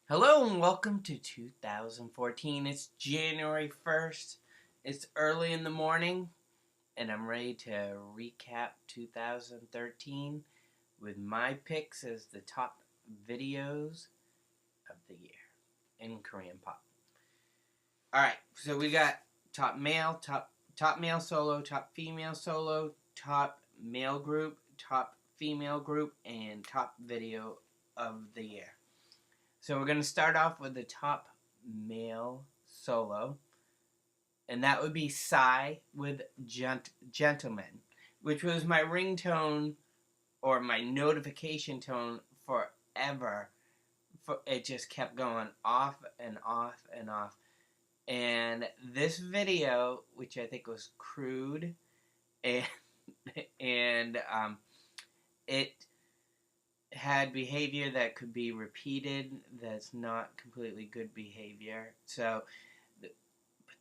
Hello and welcome to 2014. It's January 1st. It's early in the morning and I'm ready to recap 2013 with my picks as the top videos of the year in Korean pop. Alright, so we got top male solo, top female solo, top male group, top female group, and top video of the year. So we're going to start off with the top male solo, and that would be Psy with Gentleman, which was my ringtone or my notification tone forever. It just kept going off and off and off. And this video, which I think was crude, and, and it had behavior that could be repeated that's not completely good behavior. But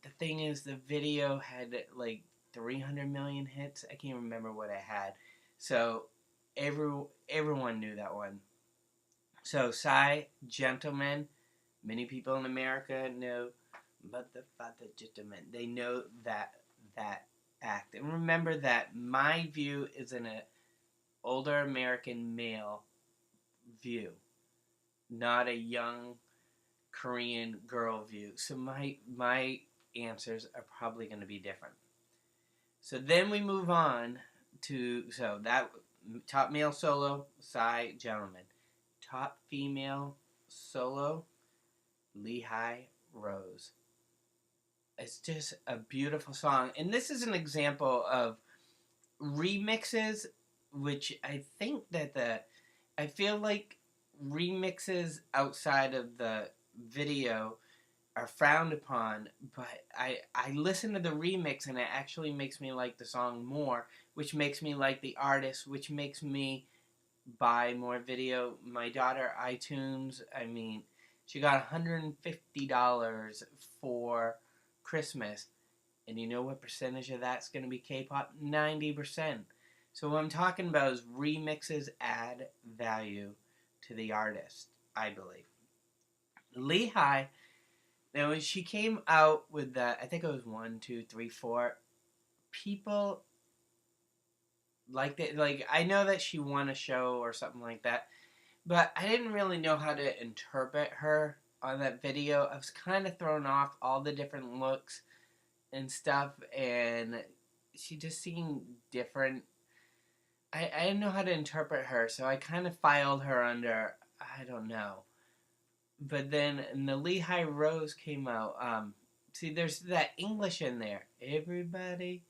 the thing is, the video had like 300 million hits. I can't remember what it had. So everyone knew that one. So Psy, Gentleman, many people in America know, but the father gentleman, they know that act. And remember that my view is an older American male view, not a young Korean girl view. So my answers are probably going to be different. So then we move on to that top male solo, Psy, Gentleman. Top female solo, Lehigh Rose. It's just a beautiful song, and this is an example of remixes, which I think that I feel like remixes outside of the video are frowned upon, but I listen to the remix and it actually makes me like the song more, which makes me like the artist, which makes me buy more video. My daughter, iTunes, she got $150 for Christmas, and you know what percentage of that's going to be K-pop? 90%. So what I'm talking about is remixes add value to the artist, I believe. Lehigh, now when she came out with that, I think it was 1, 2, 3, 4, people liked it. Like, I know that she won a show or something like that, but I didn't really know how to interpret her on that video. I was kind of thrown off all the different looks and stuff, and she just seemed different. I didn't know how to interpret her, so I kind of filed her under, I don't know. But then the Lehigh Rose came out. See, there's that English in there. Everybody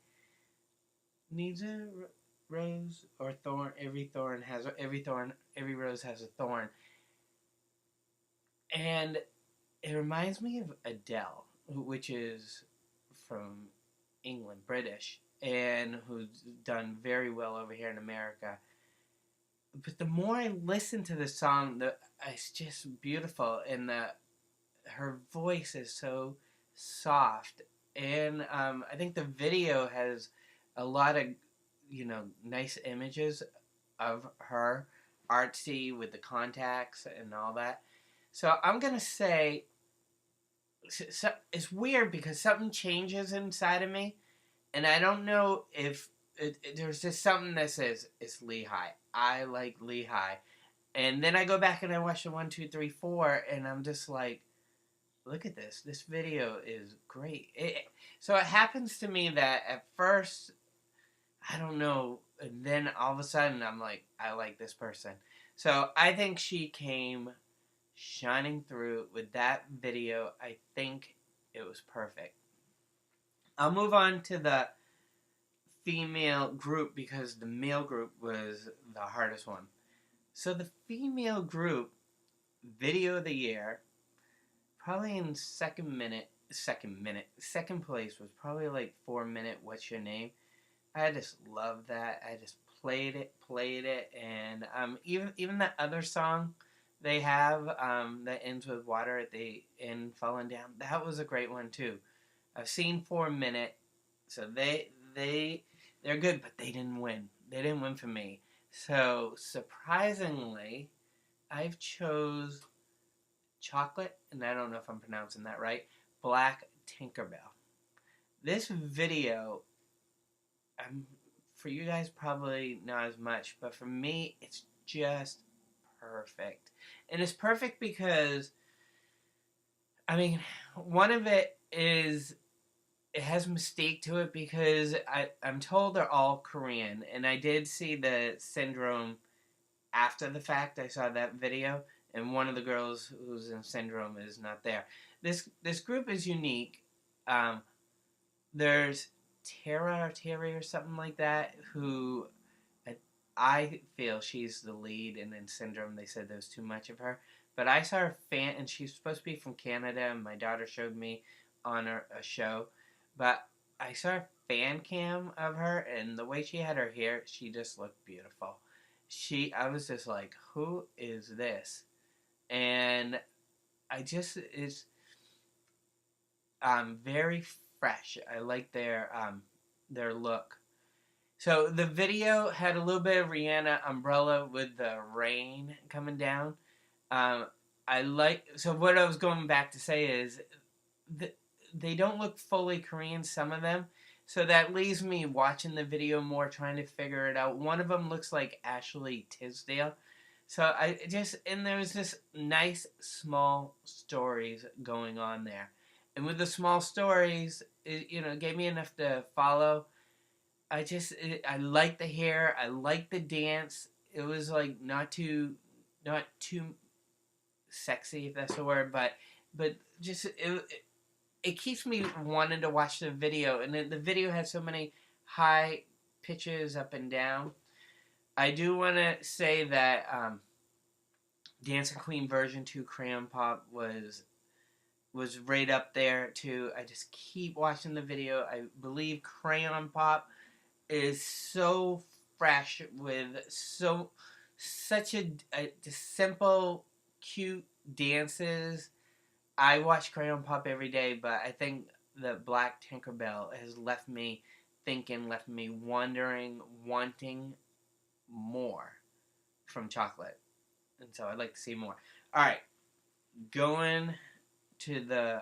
needs a rose or thorn. Every rose has a thorn. And it reminds me of Adele, which is from England, British, and who's done very well over here in America. But the more I listen to the song, it's just beautiful, and her voice is so soft. And I think the video has a lot of, nice images of her, artsy with the contacts and all that. So I'm going to say, it's weird because something changes inside of me, and I don't know if there's just something that says it's Lehigh. I like Lehigh. And then I go back and I watch the 1, 2, 3, 4, and I'm just like, look at this. This video is great. So it happens to me that at first, I don't know, and then all of a sudden I'm like, I like this person. So I think she came shining through with that video. I think it was perfect. I'll move on to the female group because the male group was the hardest one. So the female group video of the year, probably in second place was probably like 4 Minute What's Your Name. I just love that. I just played it, and even that other song they have that ends with water at the end falling down, that was a great one too. I've seen 4 Minute, so they're good, but they didn't win. They didn't win for me. So surprisingly, I've chose Chocolate, and I don't know if I'm pronouncing that right, Black Tinkerbell. This video, for you guys probably not as much, but for me it's just perfect. And it's perfect because, I mean, one of it is it has mystique to it because I'm told they're all Korean, and I did see the Syndrome after the fact. I saw that video, and one of the girls who's in Syndrome is not there. This group is unique. There's Tara or Terry or something like that, who I feel she's the lead, and in Syndrome they said there was too much of her. But I saw her fan, and she's supposed to be from Canada, and my daughter showed me on a show. But I saw a fan cam of her, and the way she had her hair, she just looked beautiful. I was just like, who is this? And it's very fresh. I like their look. So the video had a little bit of Rihanna umbrella with the rain coming down. So what I was going back to say is they don't look fully Korean, some of them. So that leaves me watching the video more, trying to figure it out. One of them looks like Ashley Tisdale. So and there was this nice small stories going on there. And with the small stories, it gave me enough to follow. I like the hair. I like the dance. It was like not too sexy, if that's the word, but just it keeps me wanting to watch the video. And the video has so many high pitches up and down. I do want to say that Dancing Queen version 2 Crayon Pop was right up there too. I just keep watching the video. I believe Crayon Pop is so fresh with such a simple, cute dances. I watch Crayon Pop every day, but I think the Black Tinkerbell has left me thinking, left me wondering, wanting more from Chocolate. And so I'd like to see more. Alright, going to the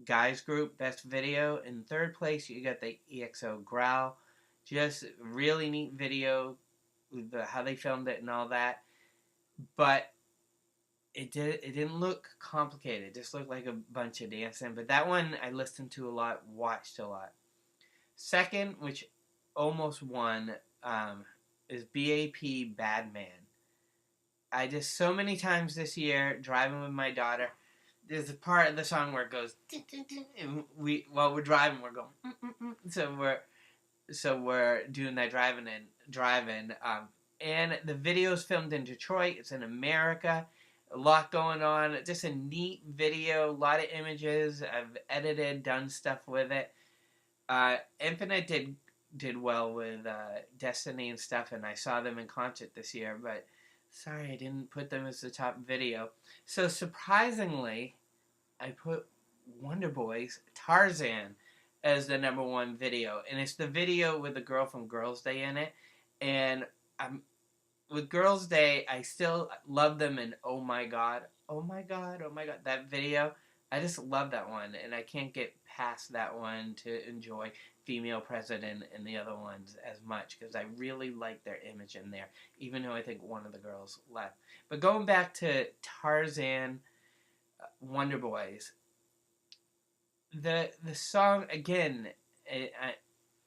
guys group best video. In third place, you got the EXO Growl. Just really neat video with how they filmed it and all that. But it didn't look complicated. It just looked like a bunch of dancing. But that one I listened to a lot, watched a lot. Second, which almost won, is BAP Bad Man. I just so many times this year driving with my daughter, there's a part of the song where it goes, and while we're driving, we're going, so we're doing that driving. And the video's filmed in Detroit. It's in America. A lot going on. Just a neat video. A lot of images. I've edited, done stuff with it. Infinite did well with Destiny and stuff, and I saw them in concert this year, but sorry I didn't put them as the top video. So surprisingly, I put Wonder Boy's Tarzan as the number one video. And it's the video with the girl from Girls' Day in it. And with Girls' Day, I still love them in Oh My God. Oh My God, oh my God. That video, I just love that one. And I can't get past that one to enjoy Female President and the other ones as much, because I really like their image in there, even though I think one of the girls left. But going back to Tarzan, Wonder Boys, the song, again, it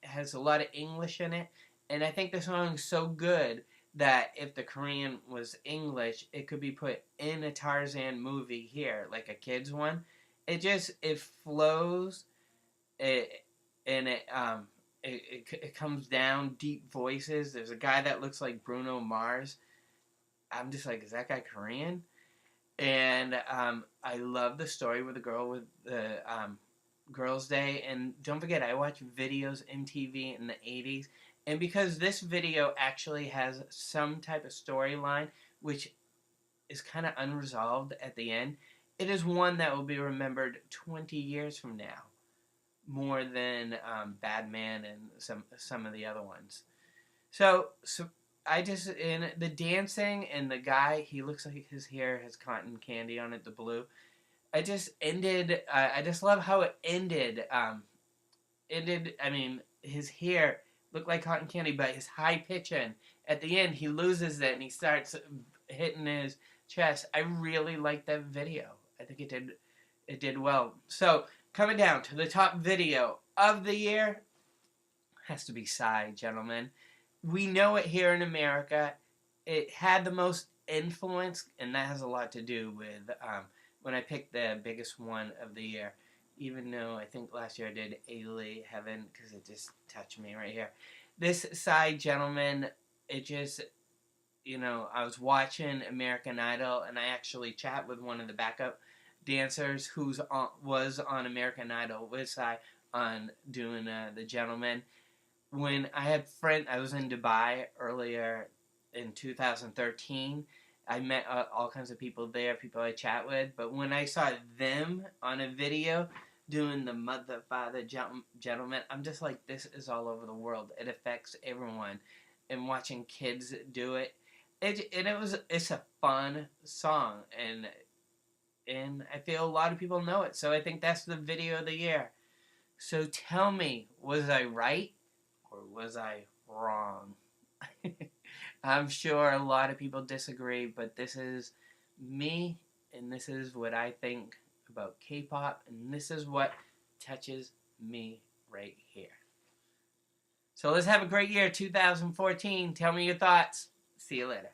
has a lot of English in it, and I think the song's so good that if the Korean was English, it could be put in a Tarzan movie here, like a kid's one. It flows, it comes down, deep voices. There's a guy that looks like Bruno Mars. I'm just like, is that guy Korean? And I love the story with the girl with the Girls' Day. And don't forget, I watch videos MTV in the 80s. And because this video actually has some type of storyline, which is kind of unresolved at the end, it is one that will be remembered 20 years from now, more than Bad Man and some of the other ones. So I just, in the dancing and the guy, he looks like his hair has cotton candy on it, the blue. I just ended, I just love how it ended. I mean, his hair looked like cotton candy, but his high pitching at the end, he loses it and he starts hitting his chest. I really liked that video. I think it did well. So coming down to the top video of the year has to be Psy, gentlemen. We know it here in America. It had the most influence, and that has a lot to do with when I picked the biggest one of the year. Even though I think last year I did Ailey Heaven because it just touched me right here. This Psy, gentleman, it just, I was watching American Idol, and I actually chat with one of the backup dancers was on American Idol with Psy on doing the gentleman. When I was in Dubai earlier in 2013. I met all kinds of people there, people I chat with. But when I saw them on a video doing the mother, father, gentleman, I'm just like, this is all over the world. It affects everyone. And watching kids do it, it's a fun song, and I feel a lot of people know it. So I think that's the video of the year. So tell me, was I right or was I wrong? I'm sure a lot of people disagree, but this is me, and this is what I think about K-pop, and this is what touches me right here. So let's have a great year, 2014. Tell me your thoughts. See you later.